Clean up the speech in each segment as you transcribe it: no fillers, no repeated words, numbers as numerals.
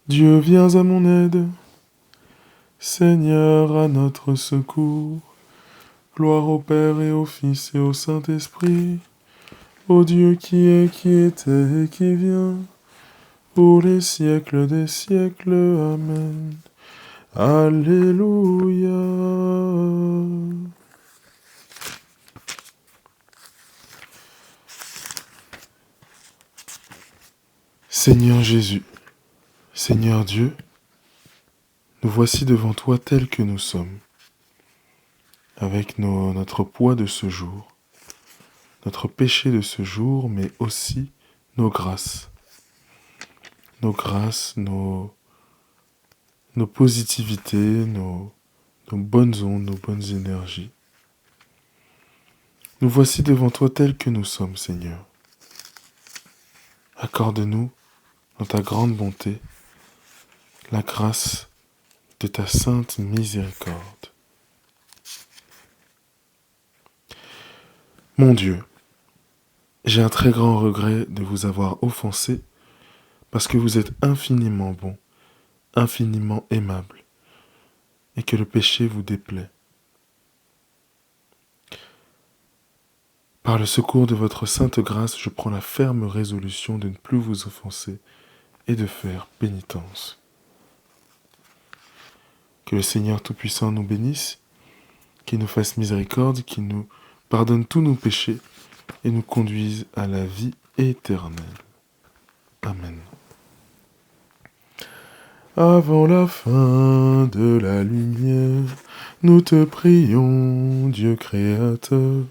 Dieu, viens à mon aide. Seigneur, à notre secours. Gloire au Père et au Fils et au Saint-Esprit. Ô Dieu qui était et qui vient, pour les siècles des siècles. Amen. Alléluia. Seigneur Jésus, Seigneur Dieu, nous voici devant toi tels que nous sommes, avec notre poids de ce jour, notre péché de ce jour, mais aussi nos grâces. Nos grâces, nos positivités, nos bonnes ondes, nos bonnes énergies. Nous voici devant toi tels que nous sommes, Seigneur. Accorde-nous, dans ta grande bonté, la grâce de ta sainte miséricorde. Mon Dieu, j'ai un très grand regret de vous avoir offensé parce que vous êtes infiniment bon, infiniment aimable, et que le péché vous déplaît. Par le secours de votre sainte grâce, je prends la ferme résolution de ne plus vous offenser et de faire pénitence. Que le Seigneur Tout-Puissant nous bénisse, qu'il nous fasse miséricorde, qu'il nous pardonne tous nos péchés et nous conduise à la vie éternelle. Amen. Avant la fin de la lumière, nous te prions, Dieu créateur,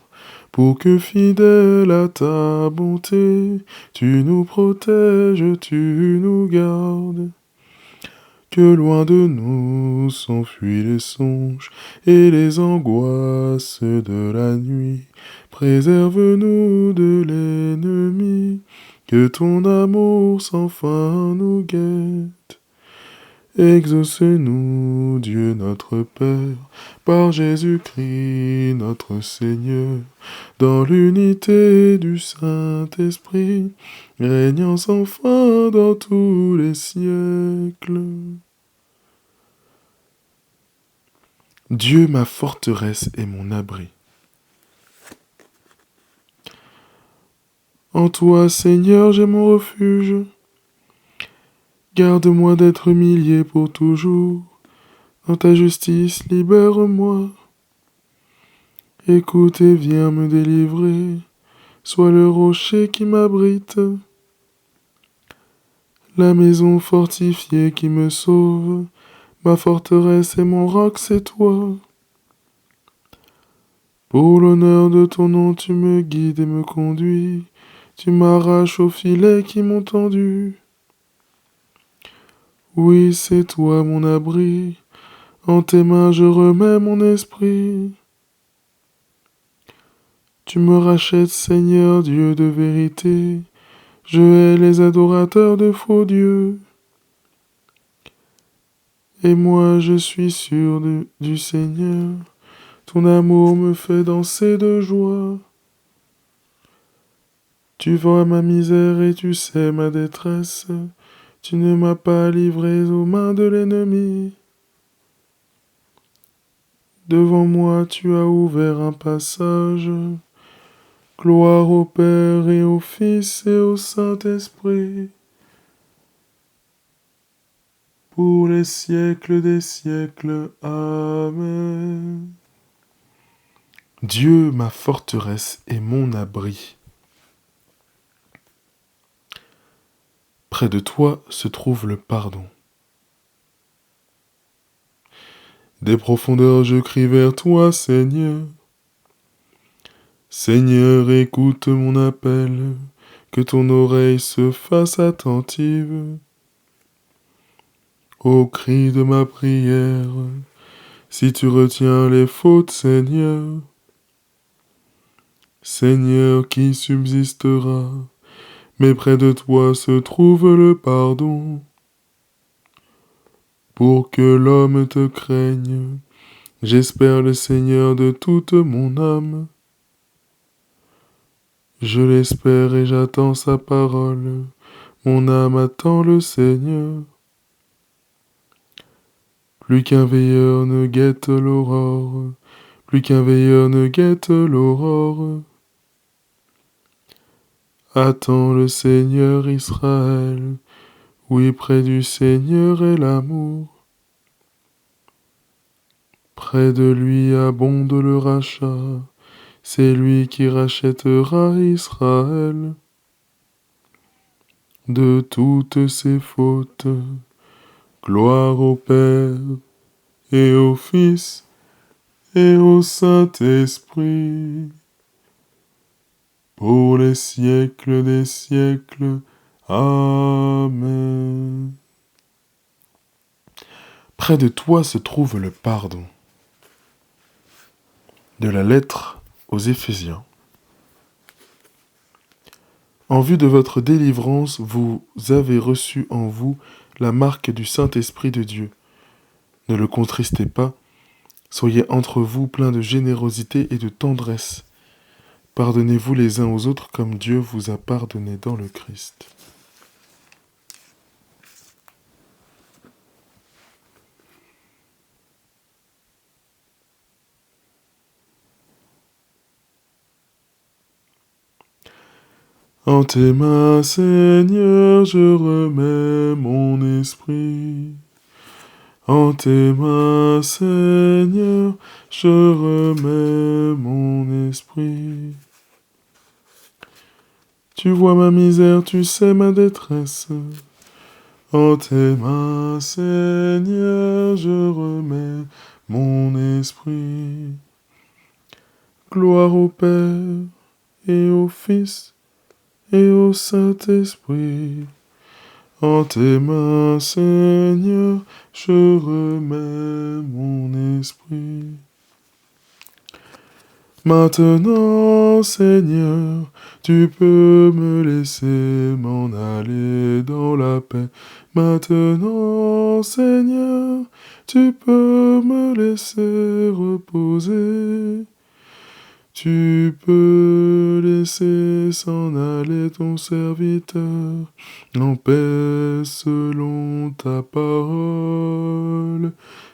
pour que fidèle à ta bonté, tu nous protèges, tu nous gardes. Que loin de nous s'enfuient les songes et les angoisses de la nuit. Préserve-nous de l'ennemi, que ton amour sans fin nous guette. Exauce-nous, Dieu notre Père, par Jésus-Christ notre Seigneur, dans l'unité du Saint-Esprit, régnant sans fin dans tous les siècles. Dieu ma forteresse et mon abri. En toi, Seigneur, j'ai mon refuge. Garde-moi d'être humilié pour toujours. Dans ta justice, libère-moi. Écoute et viens me délivrer. Sois le rocher qui m'abrite. La maison fortifiée qui me sauve. Ma forteresse et mon roc, c'est toi. Pour l'honneur de ton nom, tu me guides et me conduis. Tu m'arraches aux filets qui m'ont tendu. Oui, c'est toi mon abri. En tes mains je remets mon esprit. Tu me rachètes, Seigneur, Dieu de vérité. Je hais les adorateurs de faux dieux. Et moi je suis sûr du Seigneur. Ton amour me fait danser de joie. Tu vois ma misère et tu sais ma détresse. Tu ne m'as pas livré aux mains de l'ennemi. Devant moi tu as ouvert un passage. Gloire au Père et au Fils et au Saint-Esprit. Pour les siècles des siècles. Amen. Dieu ma forteresse et mon abri. Près de toi se trouve le pardon. Des profondeurs je crie vers toi, Seigneur. Seigneur, écoute mon appel, que ton oreille se fasse attentive au cri de ma prière. Si tu retiens les fautes, Seigneur, Seigneur, qui subsistera? Mais près de toi se trouve le pardon. Pour que l'homme te craigne, j'espère le Seigneur de toute mon âme. Je l'espère et j'attends sa parole. Mon âme attend le Seigneur. Plus qu'un veilleur ne guette l'aurore, plus qu'un veilleur ne guette l'aurore. Attends le Seigneur Israël, oui, près du Seigneur est l'amour. Près de lui abonde le rachat, c'est lui qui rachètera Israël de toutes ses fautes. Gloire au Père et au Fils et au Saint-Esprit, pour les siècles des siècles. Amen. Près de toi se trouve le pardon. De la lettre aux Éphésiens. En vue de votre délivrance, vous avez reçu en vous la marque du Saint-Esprit de Dieu. Ne le contristez pas, soyez entre vous pleins de générosité et de tendresse. Pardonnez-vous les uns aux autres comme Dieu vous a pardonné dans le Christ. En tes mains, Seigneur, je remets mon esprit. En tes mains, Seigneur, je remets mon esprit. Tu vois ma misère, tu sais ma détresse. En tes mains, Seigneur, je remets mon esprit. Gloire au Père et au Fils et au Saint-Esprit. En tes mains, Seigneur, je remets mon esprit. Maintenant, Seigneur, tu peux me laisser m'en aller dans la paix. Maintenant, Seigneur, tu peux me laisser reposer. Tu peux laisser s'en aller ton serviteur en paix selon ta parole,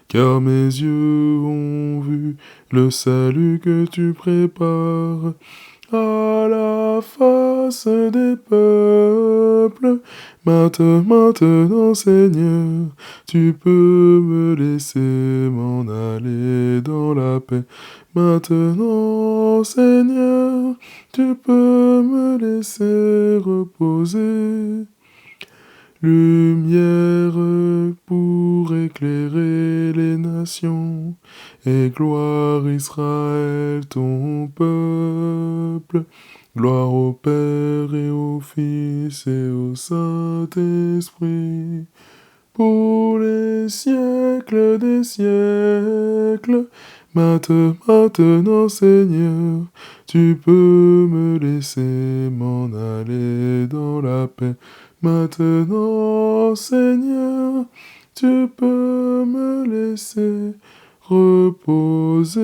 car mes yeux ont vu le salut que tu prépares à la face des peuples. Maintenant, Seigneur, tu peux me laisser m'en aller dans la paix. Maintenant, Seigneur, tu peux me laisser reposer. Lumière pour éclairer les nations, et gloire Israël ton peuple. Gloire au Père et au Fils et au Saint-Esprit, pour les siècles des siècles. Maintenant, Seigneur, tu peux me laisser m'en aller dans la paix. Maintenant, Seigneur, tu peux me laisser reposer.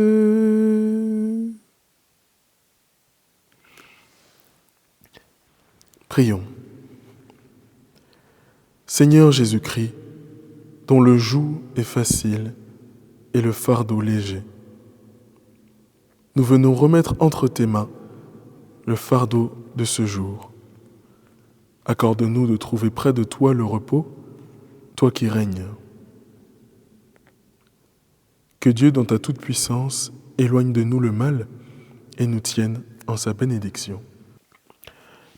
Prions. Seigneur Jésus-Christ, dont le joug est facile et le fardeau léger, nous venons remettre entre tes mains le fardeau de ce jour. Accorde-nous de trouver près de toi le repos, toi qui règnes. Que Dieu, dans ta toute-puissance, éloigne de nous le mal et nous tienne en sa bénédiction.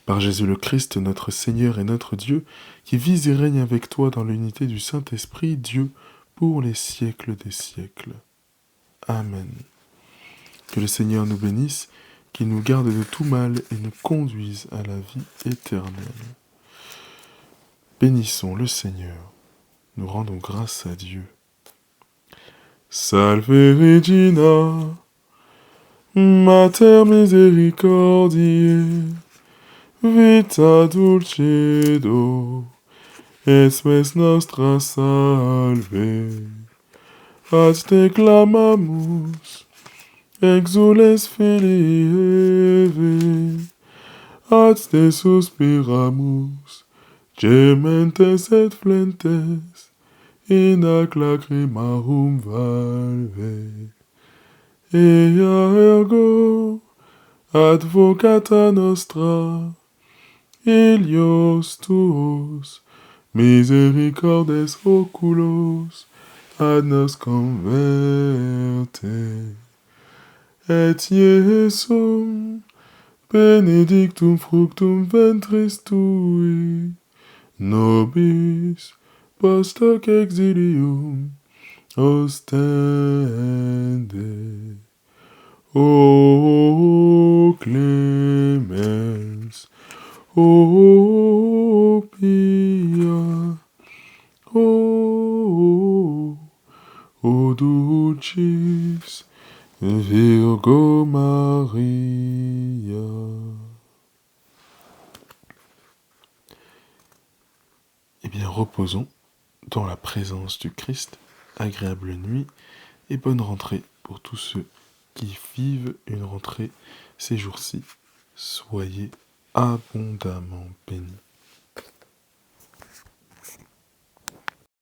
Par Jésus le Christ, notre Seigneur et notre Dieu, qui vit et règne avec toi dans l'unité du Saint-Esprit, Dieu, pour les siècles des siècles. Amen. Que le Seigneur nous bénisse, qu'il nous garde de tout mal et nous conduise à la vie éternelle. Bénissons le Seigneur. Nous rendons grâce à Dieu. Salve Regina, Mater misericordiae, vita dulcedo, et spes nostra salve. Ad te clamamus, exules filii Eve, ad te suspiramus, gementes et flentes, in ac lacrimarum valve. Ea ergo, advocata nostra, Ilios tuos, misericordes oculos, ad nos converte. Et Iesum, benedictum fructum ventris tui, nobis post hoc exilium ostende. O clemens, o pia, o dulcis Virgo Maria. Eh bien, reposons dans la présence du Christ. Agréable nuit et bonne rentrée pour tous ceux qui vivent une rentrée ces jours-ci. Soyez abondamment bénis.